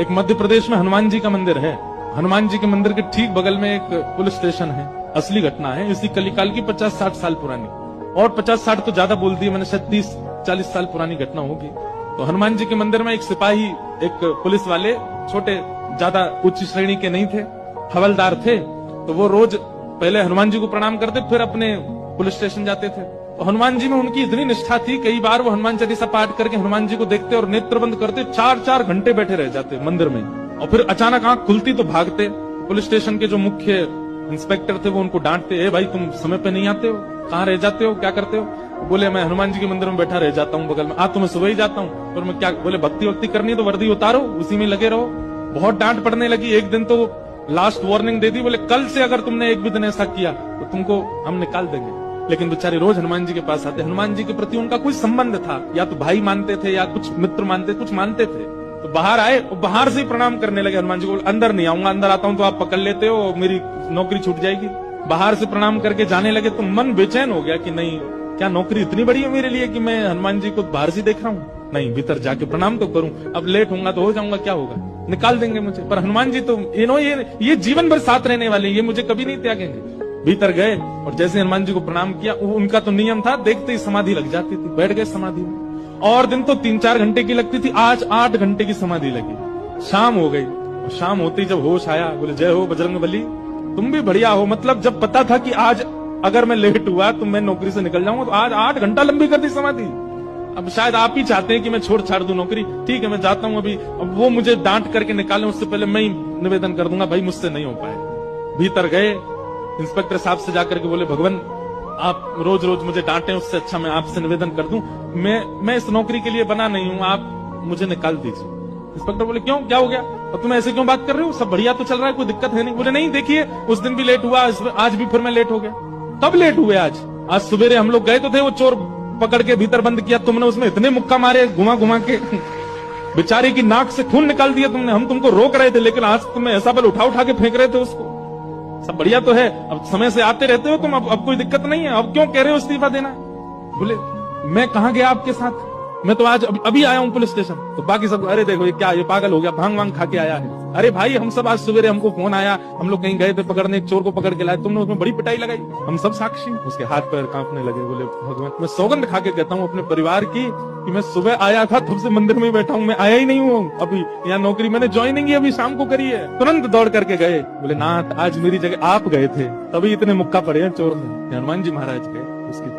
एक मध्य प्रदेश में हनुमान जी का मंदिर है। हनुमान जी के मंदिर के ठीक बगल में एक पुलिस स्टेशन है। असली घटना है, इसी कलिकाल की 50-60 साल पुरानी, और 50-60 तो ज्यादा बोल दिए मैंने, शायद 30-40 साल पुरानी घटना होगी। तो हनुमान जी के मंदिर में एक सिपाही, एक पुलिस वाले, छोटे, ज्यादा उच्च श्रेणी के नहीं थे, हवलदार थे। तो वो रोज पहले हनुमान जी को प्रणाम करते, फिर अपने पुलिस स्टेशन जाते थे। तो हनुमान जी में उनकी इतनी निष्ठा थी, कई बार वो हनुमान चालीसा पाठ करके हनुमान जी को देखते और नेत्र बंद करते, 4-4 घंटे बैठे रह जाते मंदिर में। और फिर अचानक आंख खुलती तो भागते। पुलिस स्टेशन के जो मुख्य इंस्पेक्टर थे वो उनको डांटते, ए भाई तुम समय पे नहीं आते हो, कहाँ रह जाते हो, क्या करते हो? बोले मैं हनुमान जी के मंदिर में बैठा रह जाता हूँ बगल में। आज तो मैं सुबह ही जाता हूँ। और मैं क्या, बोले भक्ति वक्ति करनी तो वर्दी उतारो, उसी में लगे रहो। बहुत डांट पड़ने लगी। एक दिन तो लास्ट वार्निंग दे दी, बोले कल से अगर तुमने एक भी दिन ऐसा किया तो तुमको हम निकाल देंगे। लेकिन बेचारे रोज हनुमान जी के पास आते। हनुमान जी के प्रति उनका कोई संबंध था, या तो भाई मानते थे या कुछ मित्र मानते, कुछ मानते थे। तो बाहर आए और बाहर से ही प्रणाम करने लगे हनुमान जी को। अंदर नहीं आऊंगा, अंदर आता हूं तो आप पकड़ लेते हो, मेरी नौकरी छूट जाएगी। बाहर से प्रणाम करके जाने लगे तो मन बेचैन हो गया कि नहीं, क्या नौकरी इतनी बड़ी है मेरे लिए कि मैं हनुमान जी को बाहर से देख रहा हूँ? नहीं, भीतर जाके प्रणाम तो करूं। अब लेट होऊंगा तो हो जाऊंगा, क्या होगा, निकाल देंगे मुझे। पर हनुमान जी तो ये जीवन भर साथ रहने वाले, ये मुझे कभी नहीं त्यागेंगे। भीतर गए और जैसे हनुमान जी को प्रणाम किया, उनका तो नियम था, देखते ही समाधि लग जाती थी। बैठ गए समाधि में। और दिन तो 3-4 घंटे की लगती थी, आज 8 घंटे की समाधि लगी। शाम हो गई और शाम होते ही जब होश आया, बोले जय हो बजरंगबली, तुम भी बढ़िया हो। मतलब जब पता था कि आज अगर मैं लेट हुआ तो मैं नौकरी से निकल जाऊंगा, तो आज 8 घंटा लंबी कर दी समाधि। अब शायद आप ही चाहते हैं कि मैं छोड़ छाड़ दूं नौकरी। ठीक है, मैं जाता हूं अभी। अब वो मुझे डांट करके निकालें उससे पहले मैं ही निवेदन कर दूंगा, भाई मुझसे नहीं हो पाए। भीतर गए, इंस्पेक्टर साहब से जाकर के बोले, भगवान आप रोज रोज मुझे डांटे, उससे अच्छा मैं आपसे निवेदन कर दूं, मैं इस नौकरी के लिए बना नहीं हूं, आप मुझे निकाल दीजिए। इंस्पेक्टर बोले क्यों, क्या हो गया, और तुम ऐसे क्यों बात कर रहे हो, सब बढ़िया तो चल रहा है, कोई दिक्कत है नहीं? बोले नहीं, देखिए उस दिन भी लेट हुआ, आज भी फिर मैं लेट हो गया। कब लेट हुए? आज सवेरे हम लोग गए तो थे, वो चोर पकड़ के भीतर बंद किया, तुमने उसमें इतने मुक्का मारे घुमा घुमा के, बेचारे की नाक से खून निकाल दिया तुमने। हम तुमको रोक रहे थे, लेकिन आज तुम्हें ऐसा बल उठा उठा के फेंक रहे थे उसको। सब बढ़िया तो है, अब समय से आते रहते हो तुम, अब कोई दिक्कत नहीं है, अब क्यों कह रहे हो इस्तीफा देना? बोले मैं कहां गया आपके साथ, मैं तो आज अभी आया हूं पुलिस स्टेशन। तो बाकी सब, अरे देखो ये क्या, ये पागल हो गया, भांग वांग खा के आया है। अरे भाई हम सब आज सवेरे, हमको फोन आया, हम लोग कहीं गए थे पकड़ने, एक चोर को पकड़ के लाए, तुमने उसमें बड़ी पिटाई लगाई, हम सब साक्षी। उसके हाथ पैर कांपने लगे। बोले भगवान, मैं सौगंध खा के कहता हूँ अपने परिवार की कि मैं सुबह आया था, तब से मंदिर में बैठा हूँ, मैं आया ही नहीं हूँ अभी। यहाँ नौकरी मैंने ज्वाइनिंग ही अभी शाम को करी है। तुरंत दौड़ करके गए। बोले नाथ, आज मेरी जगह आप गए थे, तभी इतने मुक्का पड़े हैं चोर में। हनुमान जी महाराज गए, उसकी